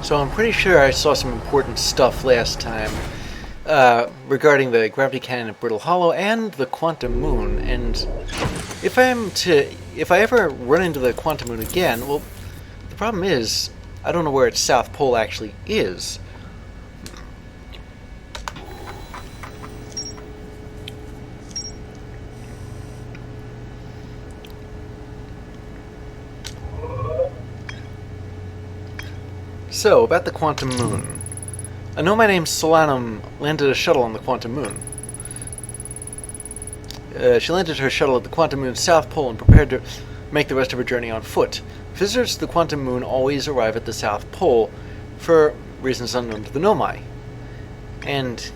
So I'm pretty sure I saw some important stuff last time regarding the gravity cannon at Brittle Hollow and the Quantum Moon. And if I ever run into the Quantum Moon again, well, the problem is I don't know where its south pole actually is. So, about the Quantum Moon. I know my name's Solanum landed a shuttle on the Quantum Moon. She landed her shuttle at the Quantum Moon's south pole and prepared to make the rest of her journey on foot. Visitors to the Quantum Moon always arrive at the south pole for reasons unknown to the Nomai. And,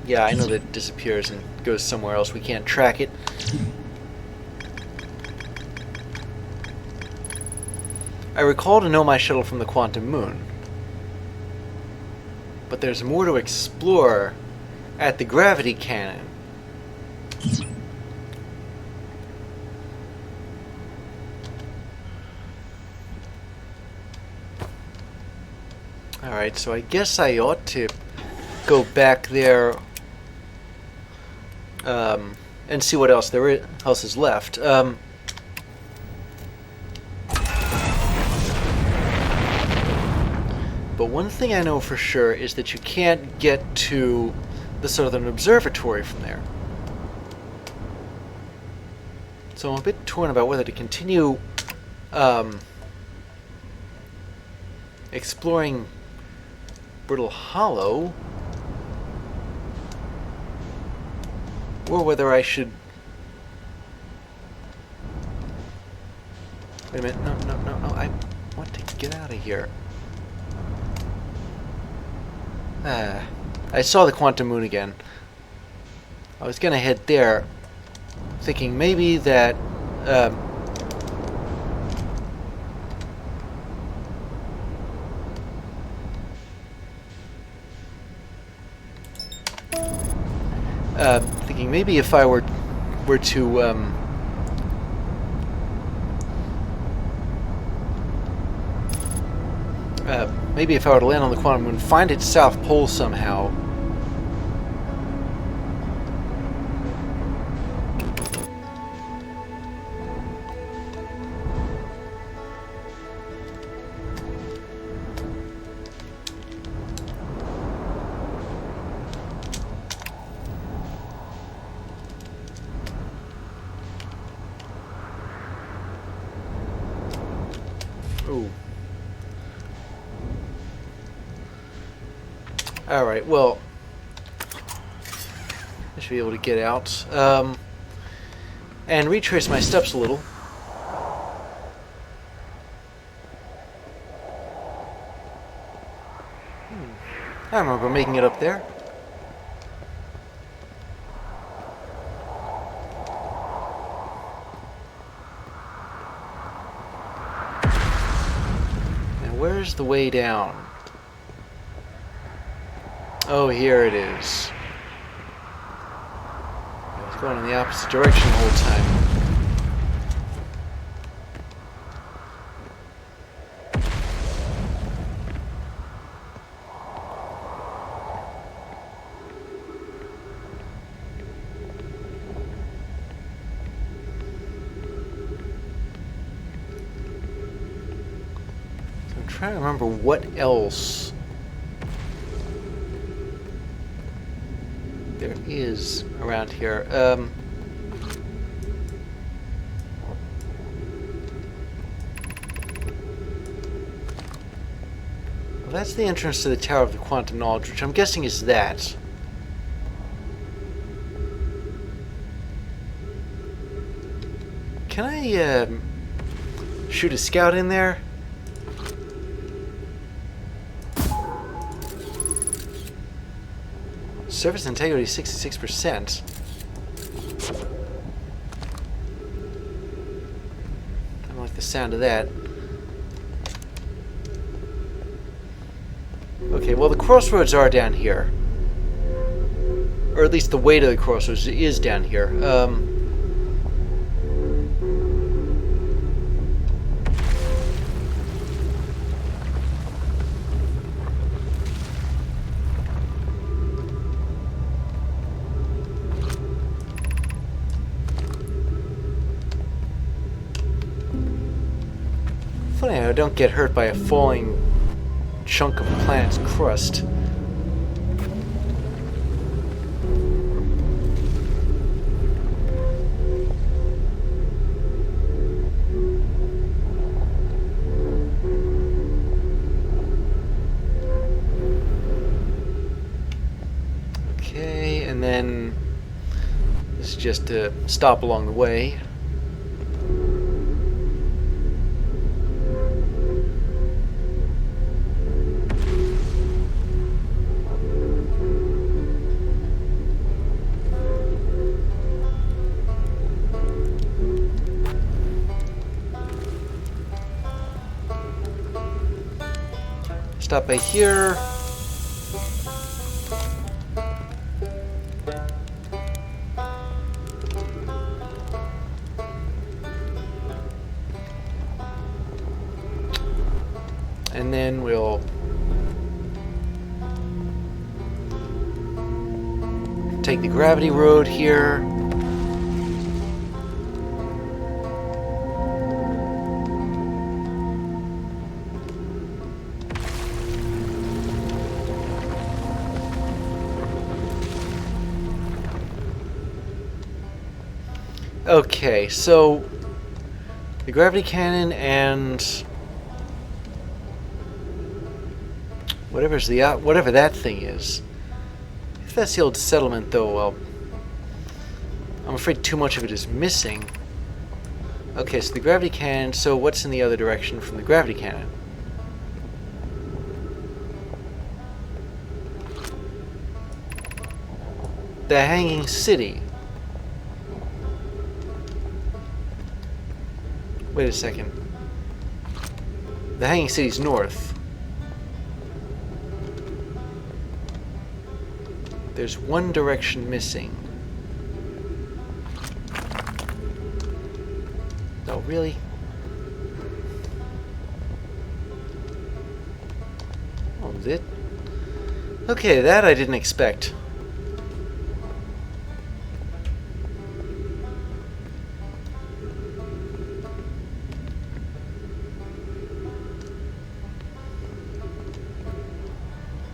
yeah, I know that it disappears and goes somewhere else. We can't track it. I recall to know my shuttle from the Quantum Moon. But there's more to explore at the gravity cannon. Alright, so I guess I ought to go back there and see what else else is left. But one thing I know for sure is that you can't get to the Southern Observatory from there. So I'm a bit torn about whether to continue exploring Brittle Hollow, or whether I should... Wait a minute, no, I want to get out of here. I saw the Quantum Moon again. I was gonna head there, thinking maybe that thinking maybe if I were to maybe if I were to land on the Quantum Moon, find its south pole somehow. Ooh. Alright, well, I should be able to get out and retrace my steps a little. I remember making it up there. Now, where's the way down? Oh, here it is. I was going in the opposite direction the whole time. So I'm trying to remember what else there is around here. Well, that's the entrance to the Tower of the Quantum Knowledge, which I'm guessing is that. Can I shoot a scout in there? Surface integrity 66%. I don't like the sound of that. Okay, well the crossroads are down here. Or at least the way to the crossroads is down here. don't get hurt by a falling chunk of the planet's crust. Okay, and then this is just to stop along the way. Stop by here. And then we'll take the gravity road here. Okay, so the gravity cannon and whatever that thing is. If that's the old settlement, though, well, I'm afraid too much of it is missing. Okay, so the gravity cannon. So what's in the other direction from the gravity cannon? The Hanging City. Wait a second. The Hanging City's north. There's one direction missing. Oh, really? Oh, that? Okay, that I didn't expect.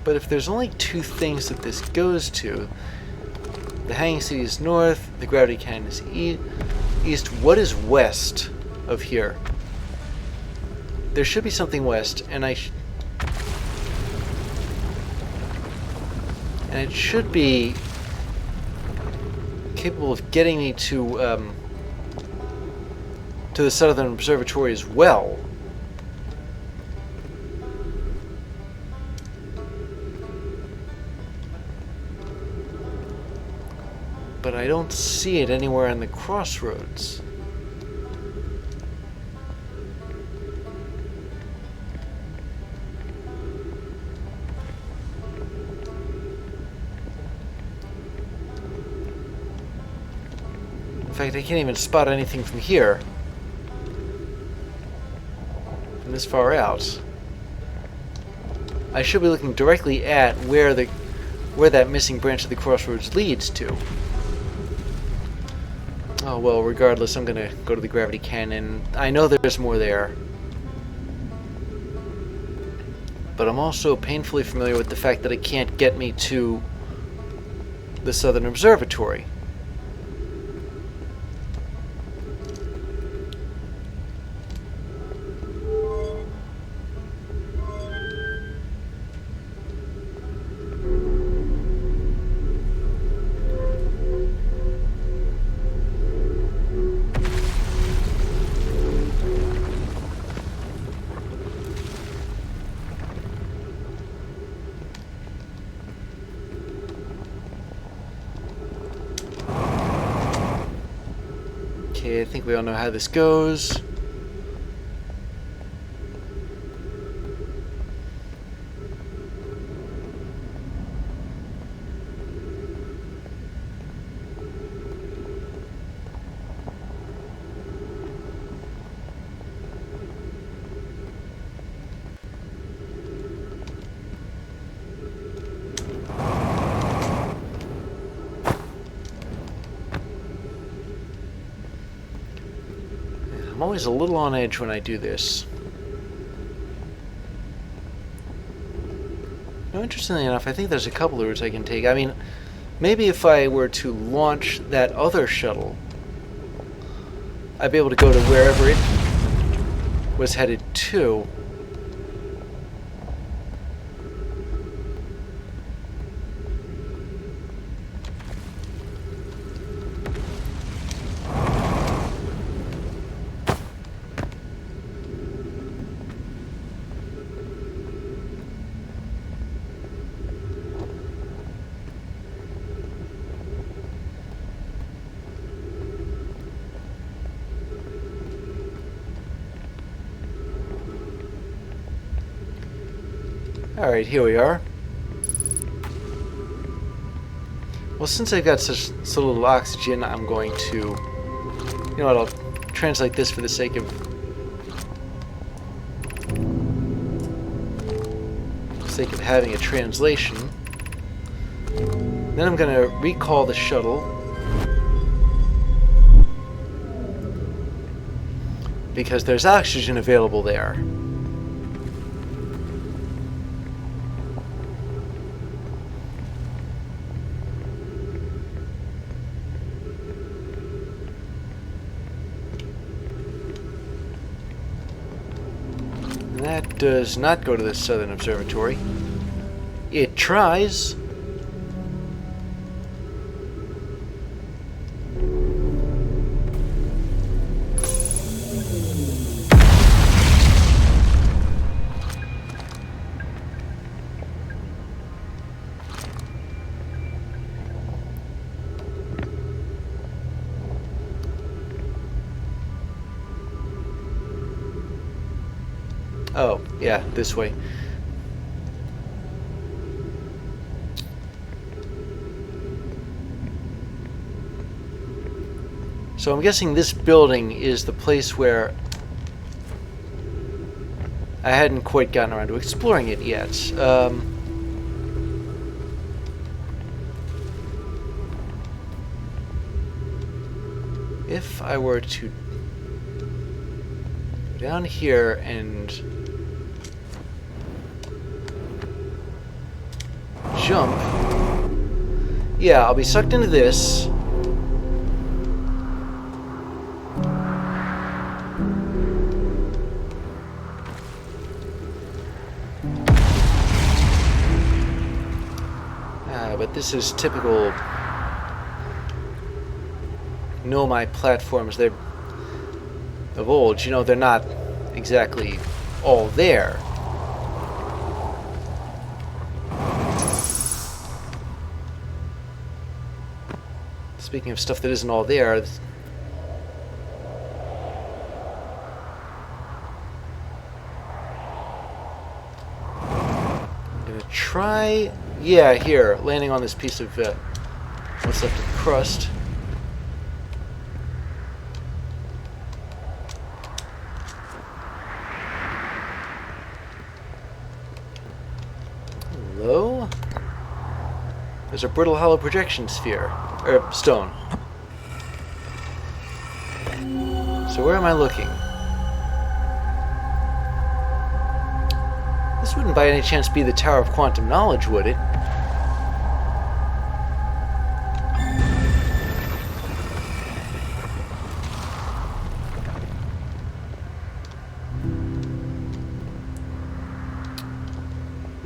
But if there's only two things that this goes to, the Hanging City is north, the gravity cannon is east. What is west of here? There should be something west, and it should be capable of getting me to the Southern Observatory as well. But I don't see it anywhere in the crossroads. In fact, I can't even spot anything from here. From this far out. I should be looking directly at where that missing branch of the crossroads leads to. Oh, well, regardless, I'm gonna go to the gravity cannon. I know there's more there. But I'm also painfully familiar with the fact that it can't get me to the Southern Observatory. Okay, I think we all know how this goes. I'm always a little on edge when I do this. No, interestingly enough, I think there's a couple of routes I can take. I mean, maybe if I were to launch that other shuttle, I'd be able to go to wherever it was headed to. Alright, here we are. Well, since I've got such little oxygen, I'm going to... You know what, I'll translate this for the sake of having a translation. Then I'm going to recall the shuttle, because there's oxygen available there. That does not go to the Southern Observatory. It tries. Oh, yeah, this way. So I'm guessing this building is the place where I hadn't quite gotten around to exploring it yet. If I were to go down here and jump, yeah, I'll be sucked into this. But this is typical Nomai platforms. They're of old, you know, they're not exactly all there. Speaking of stuff that isn't all there, I'm gonna try, yeah, here, landing on this piece of what's left of the crust. Hello? There's a brittle hollow projection sphere. Or stone. So where am I looking? This wouldn't by any chance be the Tower of Quantum Knowledge, would it?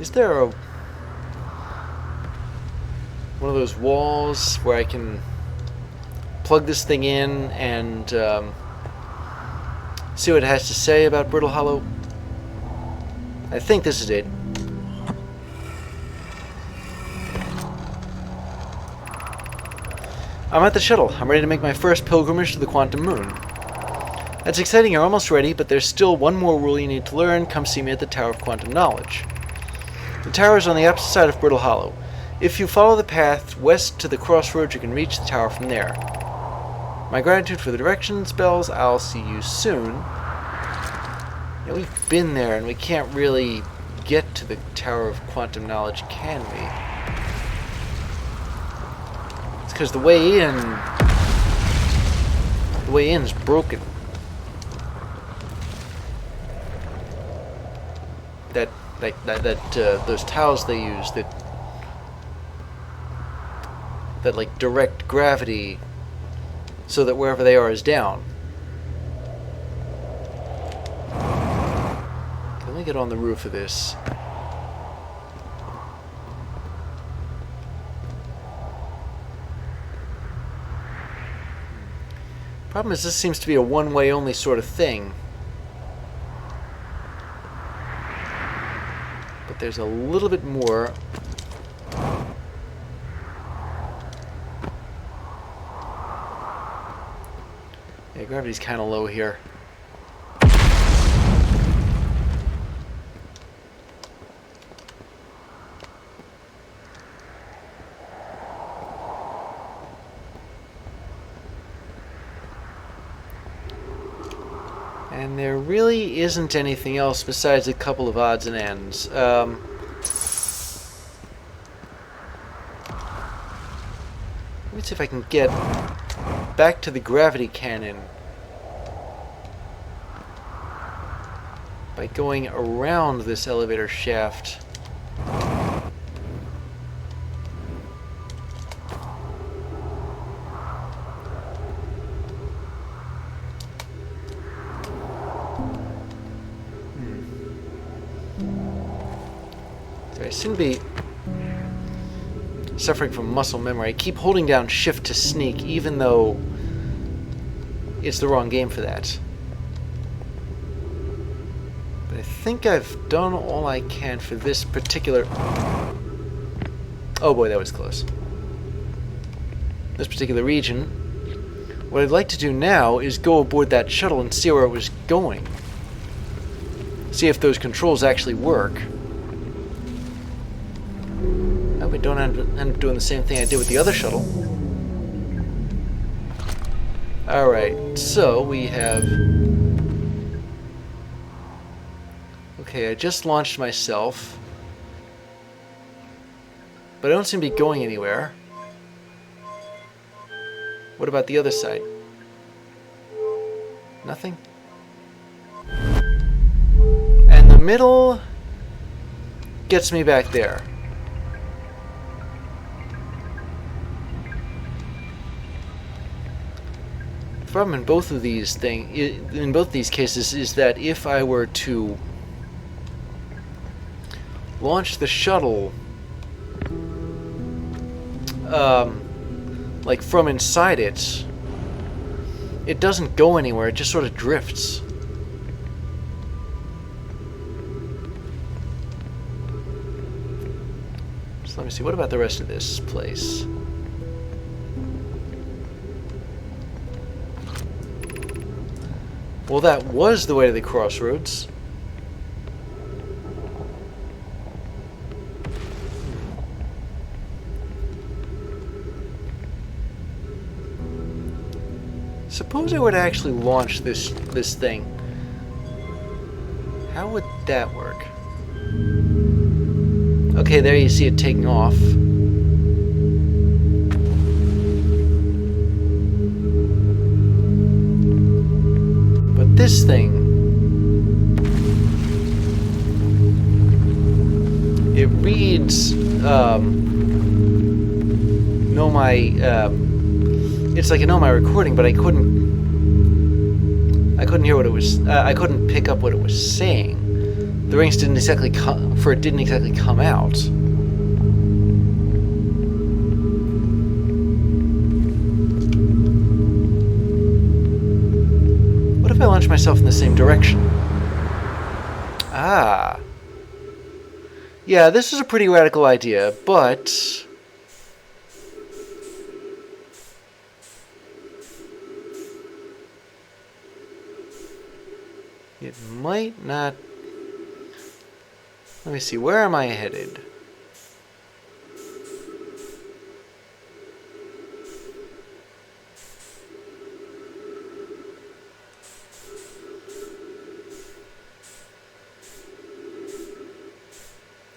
Is there a one of those walls where I can plug this thing in and see what it has to say about Brittle Hollow? I think this is it. I'm at the shuttle. I'm ready to make my first pilgrimage to the Quantum Moon. That's exciting, you're almost ready, but there's still one more rule you need to learn. Come see me at the Tower of Quantum Knowledge. The tower is on the opposite side of Brittle Hollow. If you follow the path west to the crossroads, you can reach the tower from there. My gratitude for the directions, Bells. I'll see you soon. Yeah, we've been there, and we can't really get to the Tower of Quantum Knowledge, can we? It's because the way in is broken. That those tiles they use that like direct gravity so that wherever they are is down. Okay, let me get on the roof of this. Problem is, this seems to be a one-way only sort of thing. But there's a little bit more. Yeah, gravity's kind of low here. And there really isn't anything else besides a couple of odds and ends. Let me see if I can get back to the gravity cannon by going around this elevator shaft. I seem to be suffering from muscle memory. I keep holding down shift to sneak, even though it's the wrong game for that. But I think I've done all I can for this particular... Oh boy, that was close. This particular region. What I'd like to do now is go aboard that shuttle and see where it was going. See if those controls actually work. We don't end up doing the same thing I did with the other shuttle. Alright, so we have... Okay, I just launched myself. But I don't seem to be going anywhere. What about the other side? Nothing? And the middle gets me back there. The problem in both of these cases is that if I were to launch the shuttle like from inside it, it doesn't go anywhere, it just sort of drifts. So let me see, what about the rest of this place? Well, that was the way to the crossroads. Suppose I were to actually launch this thing. How would that work? Okay, there you see it taking off. This thing, it reads it's like a Nomai recording, but I couldn't hear what it was. I couldn't pick up what it was saying. The rings didn't exactly didn't exactly come out. If I launch myself in the same direction. Ah. Yeah, this is a pretty radical idea, but... it might not... Let me see, where am I headed?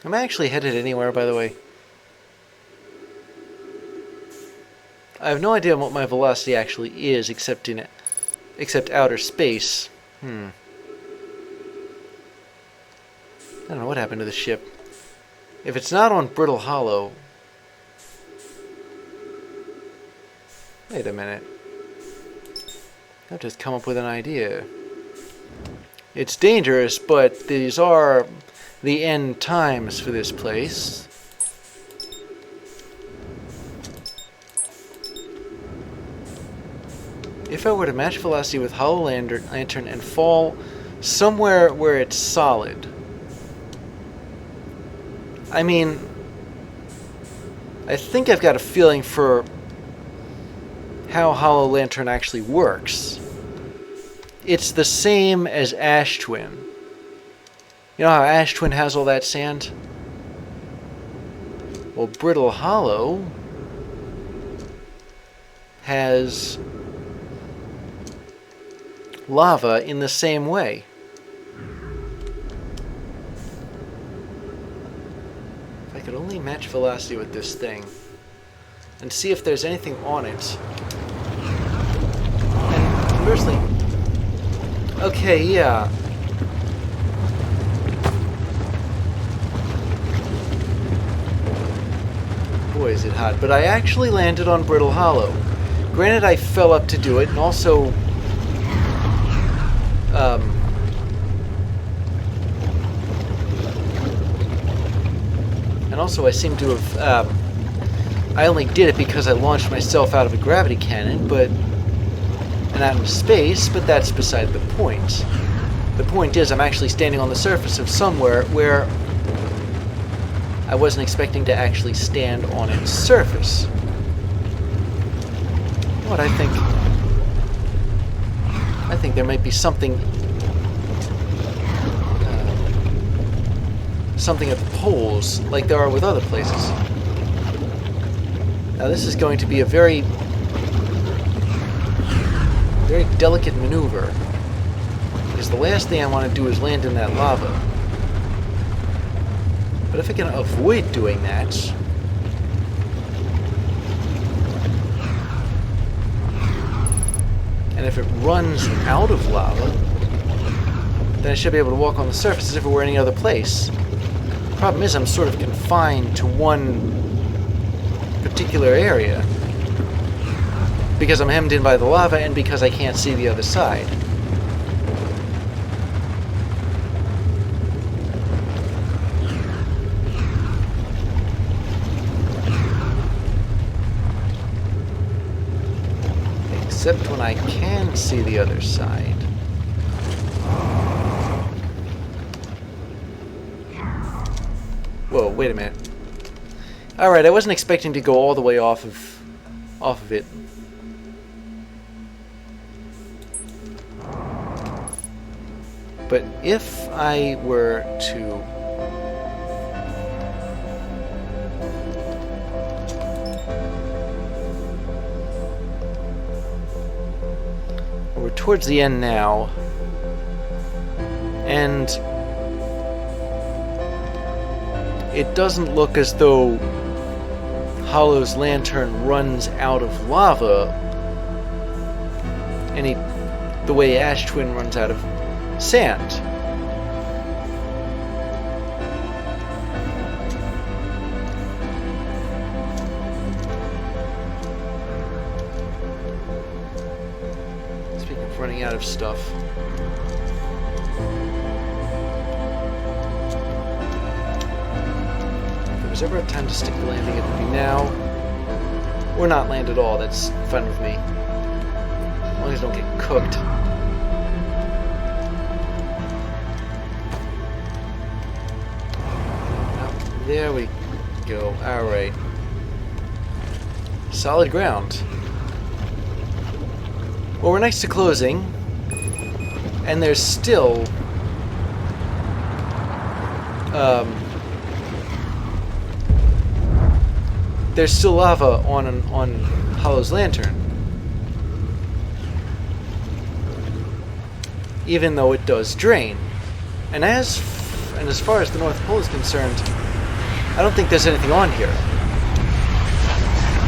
Am I actually headed anywhere, by the way? I have no idea what my velocity actually is, except outer space. I don't know what happened to the ship. If it's not on Brittle Hollow... Wait a minute. I've just come up with an idea. It's dangerous, but these are the end times for this place. If I were to match velocity with Hollow Lantern and fall somewhere where it's solid... I mean, I think I've got a feeling for how Hollow Lantern actually works. It's the same as Ash Twin. You know how Ash Twin has all that sand? Well, Brittle Hollow has lava in the same way. If I could only match velocity with this thing and see if there's anything on it. And conversely, okay, yeah. Boy, is it hot. But I actually landed on Brittle Hollow. Granted, I fell up to do it, and also... I seem to have... I only did it because I launched myself out of a gravity cannon, and out into space, but that's beside the point. The point is, I'm actually standing on the surface of somewhere where I wasn't expecting to actually stand on its surface. What I think there might be something at the poles, like there are with other places. Now this is going to be a very delicate maneuver, because the last thing I want to do is land in that lava. But if I can avoid doing that, and if it runs out of lava, then I should be able to walk on the surface as if it were any other place. The problem is I'm sort of confined to one particular area, because I'm hemmed in by the lava and because I can't see the other side. Except when I can see the other side. Whoa, wait a minute. Alright, I wasn't expecting to go all the way off of it. But if I were to... We're towards the end now, and it doesn't look as though Hollow's lantern runs out of lava the way Ash Twin runs out of sand. Speaking of running out of stuff, if there was ever a time to stick the landing, it would be now, or not land at all. That's fine with me, as long as I don't get cooked. There we go. Alright. Solid ground. Well, we're next to closing, and there's still lava on Hollow's lantern, even though it does drain. And as far as the North Pole is concerned, I don't think there's anything on here.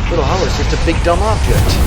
Brittle Hollow is just a big dumb object.